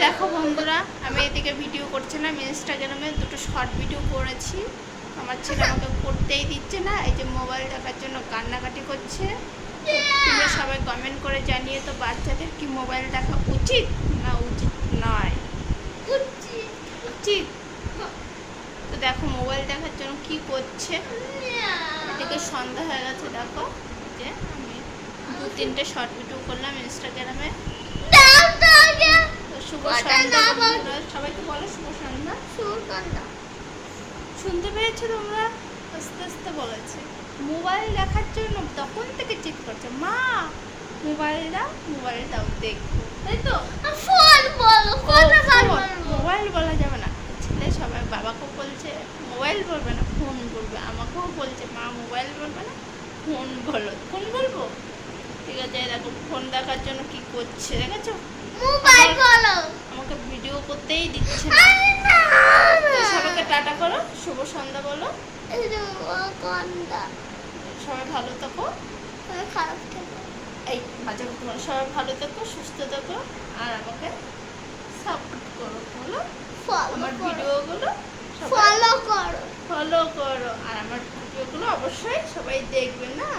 দেখো বন্ধুরা, আমি এদিকে ভিডিও করছিলাম, ইনস্টাগ্রামে দুটো শর্ট ভিডিও করেছি। আমার ছেলে আমাকে করতেই দিচ্ছে না, এই যে মোবাইল দেখার জন্য কান্নাকাটি করছে। তোমরা সবাই কমেন্ট করে জানিয়ে তো, বাচ্চাদের কি মোবাইল দেখা উচিত না উচিত নয়? উচিত। তো দেখো মোবাইল দেখার জন্য কি করছে। এদিকে সন্ধ্যা হয়ে গেছে, দেখো যে আমি 2-3টে শর্ট ভিডিও করলাম ইনস্টাগ্রামে। শুভ সন্ধ্যা বন্ধুরা, সবাইকে বলো শুভ সন্ধ্যা। শুনতে পেয়েছো তোমরা? আস্তে আস্তে বলেছে। মোবাইল দেখার জন্য তখন থেকে চিৎ করছে, মা মোবাইল দাও, মোবাইল দাও, দেখবো। তাই তো মোবাইল বলা যাবে না। ছেলে সবাই বাবাকেও বলছে মোবাইল বলবে না, ফোন বলবে। আমাকেও বলছে মা মোবাইল বলবে না, ফোন বলো। ফোন বলবো, ঠিক আছে। দেখো ফোন দেখার জন্য কি করছে, দেখেছো? আমাকে ভিডিও করতেই দিচ্ছে না। সবাইকে টাটা করো, শুভ সন্ধ্যা বলো। সবাই ভালো থাকো, এই মাঝে তোমার সবাই ভালো থাকো, সুস্থ থাকো, আর আমাকে সাপোর্ট করো, বলো। আমার ভিডিওগুলো ফলো করো, আর আমার ভিডিওগুলো অবশ্যই সবাই দেখবে না।